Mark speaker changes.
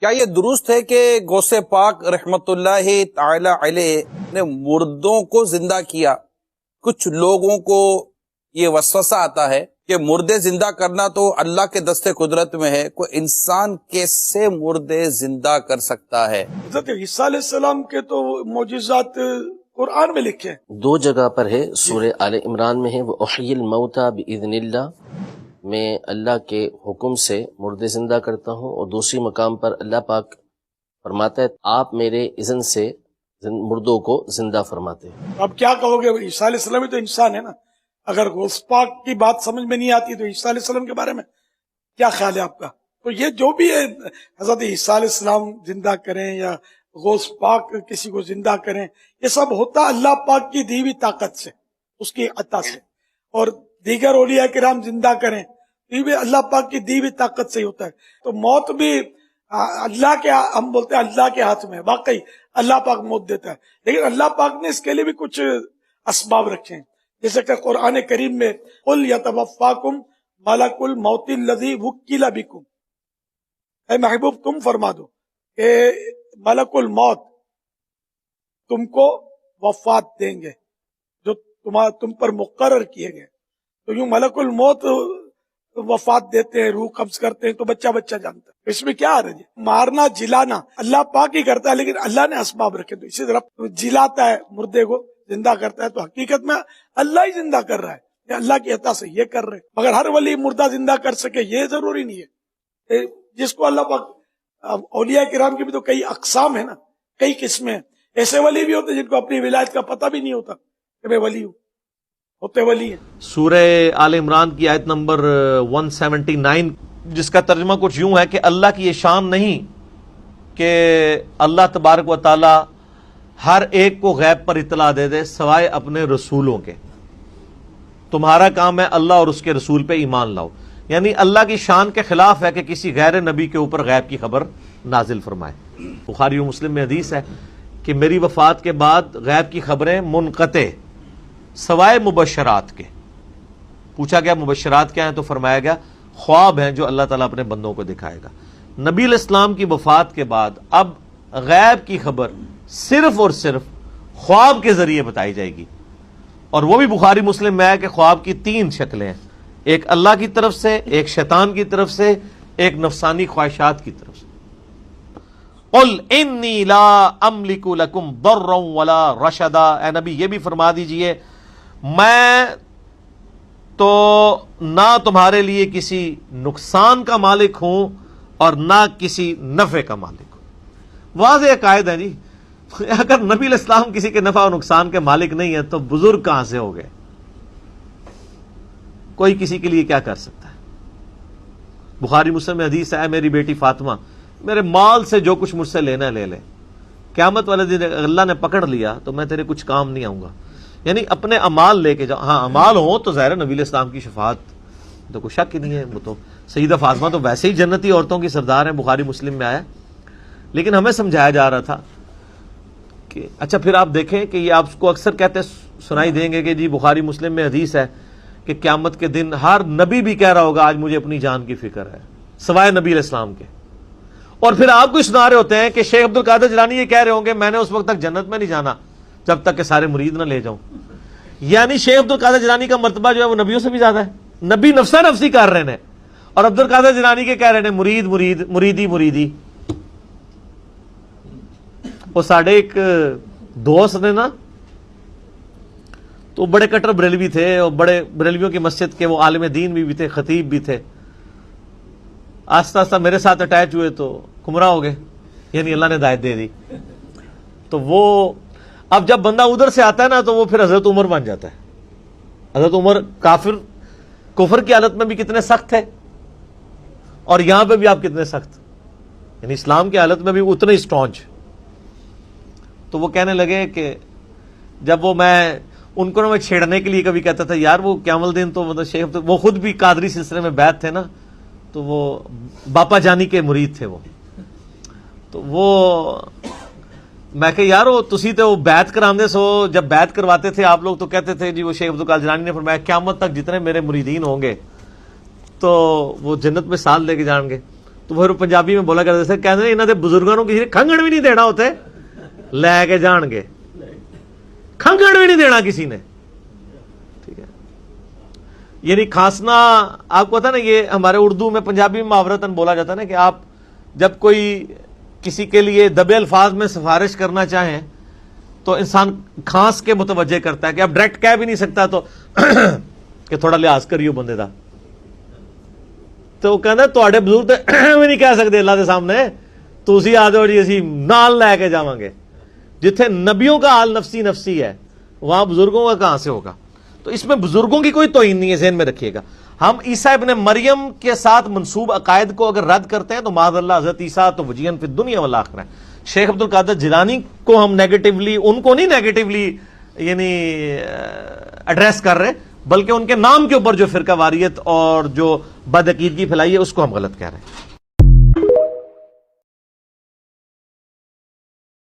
Speaker 1: کیا یہ درست ہے کہ غوث پاک رحمت اللہ تعالی علیہ نے مردوں کو زندہ کیا؟ کچھ لوگوں کو یہ وسوسہ آتا ہے کہ مردے زندہ کرنا تو اللہ کے دستے قدرت میں ہے، کوئی انسان کیسے مردے زندہ کر سکتا ہے؟
Speaker 2: حضرت عیسیٰ علیہ السلام کے تو معجزات قرآن میں لکھے ہیں،
Speaker 3: دو جگہ پر ہے، سورہ آل عمران میں ہے وہ احیی الموتى باذن اللہ، میں اللہ کے حکم سے مردے زندہ کرتا ہوں، اور دوسری مقام پر اللہ پاک فرماتا ہے آپ میرے اذن سے مردوں کو زندہ فرماتے ہیں۔
Speaker 2: اب کیا کہو گے؟ عیسیٰ علیہ السلام تو انسان ہے نا، اگر غوث پاک کی بات سمجھ میں نہیں آتی تو عیسیٰ علیہ السلام کے بارے میں کیا خیال ہے آپ کا؟ تو یہ جو بھی ہے حضرت عیسیٰ علیہ السلام زندہ کریں یا غوث پاک کسی کو زندہ کریں، یہ سب ہوتا اللہ پاک کی دی ہوئی طاقت سے، اس کی عطا سے، اور دیگر اولیاء کرام زندہ کریں یہ بھی اللہ پاک کی دی ہوئی طاقت سے ہی ہوتا ہے۔ تو موت بھی اللہ کے، ہم بولتے ہیں اللہ کے ہاتھ میں، واقعی اللہ پاک موت دیتا ہے، لیکن اللہ پاک نے اس کے لیے بھی کچھ اسباب رکھے ہیں، جیسے کہ قرآن کریم میں قل یتوفاکم ملک الموت الذی وکل بکم، اے محبوب تم فرما دو کہ ملک الموت تم کو وفات دیں گے جو تم پر مقرر کیے گئے۔ تو یوں ملک الموت وفات دیتے ہیں، روح قبض کرتے ہیں، تو بچہ جانتا ہے، اس میں کیا حرج ہے؟ مارنا جلانا اللہ پاک ہی کرتا ہے، لیکن اللہ نے اسباب رکھے، تو اسی طرح جلاتا ہے مردے کو، زندہ کرتا ہے، تو حقیقت میں اللہ ہی زندہ کر رہا ہے، یہ اللہ کی عطا سے یہ کر رہے ہیں۔ مگر ہر ولی مردہ زندہ کر سکے یہ ضروری نہیں ہے، جس کو اللہ پاک، اولیاء کرام کی بھی تو کئی اقسام ہیں نا، کئی قسمیں ہیں، ایسے ولی بھی ہوتے جن کو اپنی ولایت کا پتہ بھی نہیں ہوتا کہ میں ولی ہوں، ہوتے ولی ہیں۔
Speaker 4: سورہ آل عمران کی آیت نمبر 179، جس کا ترجمہ کچھ یوں ہے کہ اللہ کی یہ شان نہیں کہ اللہ تبارک و تعالی ہر ایک کو غیب پر اطلاع دے دے سوائے اپنے رسولوں کے، تمہارا کام ہے اللہ اور اس کے رسول پہ ایمان لاؤ، یعنی اللہ کی شان کے خلاف ہے کہ کسی غیر نبی کے اوپر غیب کی خبر نازل فرمائے۔ بخاری و مسلم میں حدیث ہے کہ میری وفات کے بعد غیب کی خبریں منقطع سوائے مبشرات کے۔ پوچھا گیا مبشرات کیا ہیں، تو فرمایا گیا خواب ہیں جو اللہ تعالیٰ اپنے بندوں کو دکھائے گا۔ نبی علیہ السلام کی وفات کے بعد اب غیب کی خبر صرف اور صرف خواب کے ذریعے بتائی جائے گی، اور وہ بھی بخاری مسلم میں ہے کہ خواب کی 3 شکلیں ہیں، ایک اللہ کی طرف سے، ایک شیطان کی طرف سے، ایک نفسانی خواہشات کی طرف سے۔ قل انی لا املک لکم ضرا ولا رشدا، اے نبی یہ بھی فرما دیجئے میں تو نہ تمہارے لیے کسی نقصان کا مالک ہوں اور نہ کسی نفع کا مالک ہوں۔ واضح عقائد ہے جی، اگر نبی علیہ السلام کسی کے نفع و نقصان کے مالک نہیں ہے تو بزرگ کہاں سے ہو گئے؟ کوئی کسی کے لیے کیا کر سکتا ہے؟ بخاری مسلم میں حدیث ہے، میری بیٹی فاطمہ میرے مال سے جو کچھ مجھ سے لینا لے لے، قیامت والے دن اللہ نے پکڑ لیا تو میں تیرے کچھ کام نہیں آؤں گا، یعنی اپنے اعمال لے کے جاؤ۔ ہاں اعمال ہوں تو ظاہر نبی علیہ السلام کی شفاعت تو کوئی شک ہی نہیں ہے، وہ تو سیدہ فاطمہ تو ویسے ہی جنتی عورتوں کی سردار ہیں، بخاری مسلم میں آیا۔ لیکن ہمیں سمجھایا جا رہا تھا کہ اچھا پھر آپ دیکھیں کہ یہ آپ کو اکثر کہتے سنائی دیں گے کہ جی بخاری مسلم میں حدیث ہے کہ قیامت کے دن ہر نبی بھی کہہ رہا ہوگا آج مجھے اپنی جان کی فکر ہے سوائے نبی علیہ السلام کے، اور پھر آپ کو سنا رہے ہوتے ہیں کہ شیخ عبد القادر جیلانی یہ کہہ رہے ہوں گے میں نے اس وقت تک جنت میں نہیں جانا جب تک کہ سارے مرید نہ لے جاؤں، یعنی شیخ عبد القادر جیلانی کا مرتبہ جو ہے وہ نبیوں سے بھی زیادہ ہے، نبی نفسا نفسی کر رہے ہیں، اور عبد القادر جیلانی کے کہہ رہے ہیں مرید مرید مریدی مریدی۔ وہ ساڑھے ایک دوست نے نا، تو بڑے کٹر بریلوی تھے، اور بڑے بریلویوں کی مسجد کے وہ عالم دین بھی تھے، خطیب بھی تھے، آہستہ آہستہ میرے ساتھ اٹیچ ہوئے تو گمراہ ہو گئے، یعنی اللہ نے ہدایت دے دی۔ تو وہ اب جب بندہ ادھر سے آتا ہے نا تو وہ پھر حضرت عمر بن جاتا ہے۔ حضرت عمر کفر کی حالت میں بھی کتنے سخت تھے، اور یہاں پہ بھی آپ کتنے سخت، یعنی اسلام کی حالت میں بھی اتنے اسٹرانج۔ تو وہ کہنے لگے کہ جب میں ان کو میں چھیڑنے کے لیے کبھی کہتا تھا یار وہ قیام الدین تو مطلب شیخ، وہ خود بھی قادری سلسلے میں بیعت تھے نا، تو وہ باپا جانی کے مرید تھے وہ، تو وہ میں کہ یار وہ تسی تے وہ بیعت کراندے سو، جب بیعت کرواتے تھے آپ لوگ تو کہتے تھے جی وہ شیخ عبد القادر جیلانی نے فرمایا قیامت تک جتنے میرے مریدین ہوں گے تو وہ جنت میں ساتھ لے کے جائیں گے۔ تو پھر پنجابی میں بولا کرتے تھے کہتے ہیں انہوں نے بزرگوں کو کسی نے کھنگڑ بھی نہیں دینا ہوتے لے کے جان گے, کھنگڑ بھی نہیں دینا کسی نے. ٹھیک ہے, یعنی کھانسنا آپ کو پتا نا, یہ ہمارے اردو میں پنجابی میں محاورتاً بولا جاتا ہے نا کہ آپ جب کوئی کسی کے لیے دبے الفاظ میں سفارش کرنا چاہیں تو انسان کھانس کے متوجہ کرتا ہے کہ اب ڈائریکٹ کہہ بھی نہیں سکتا تو کہ تھوڑا لحاظ کریو بندے دا, تو وہ کہنا تواڈے بزرگ تے بھی نہیں کہہ سکتے اللہ دے سامنے, تسی آ جاؤ جی اسی نال لے کے جاواں گے. جتھے نبیوں کا حال نفسی نفسی ہے وہاں بزرگوں کا کہاں سے ہوگا؟ تو اس میں بزرگوں کی کوئی توہین نہیں ہے, ذہن میں رکھیے گا. ہم عیسیٰ ابن مریم کے ساتھ منسوب عقائد کو اگر رد کرتے ہیں تو معاذ اللہ حضرت عیسیٰ تو وجیہن فی الدنیا والآخرہ. شیخ عبد القادر جیلانی کو ہم نیگیٹیولی, ان کو نہیں نیگیٹیولی یعنی ایڈریس کر رہے, بلکہ ان کے نام کے اوپر جو فرقہ واریت اور جو بدعقیدگی پھیلائی ہے اس کو ہم غلط کہہ رہے ہیں.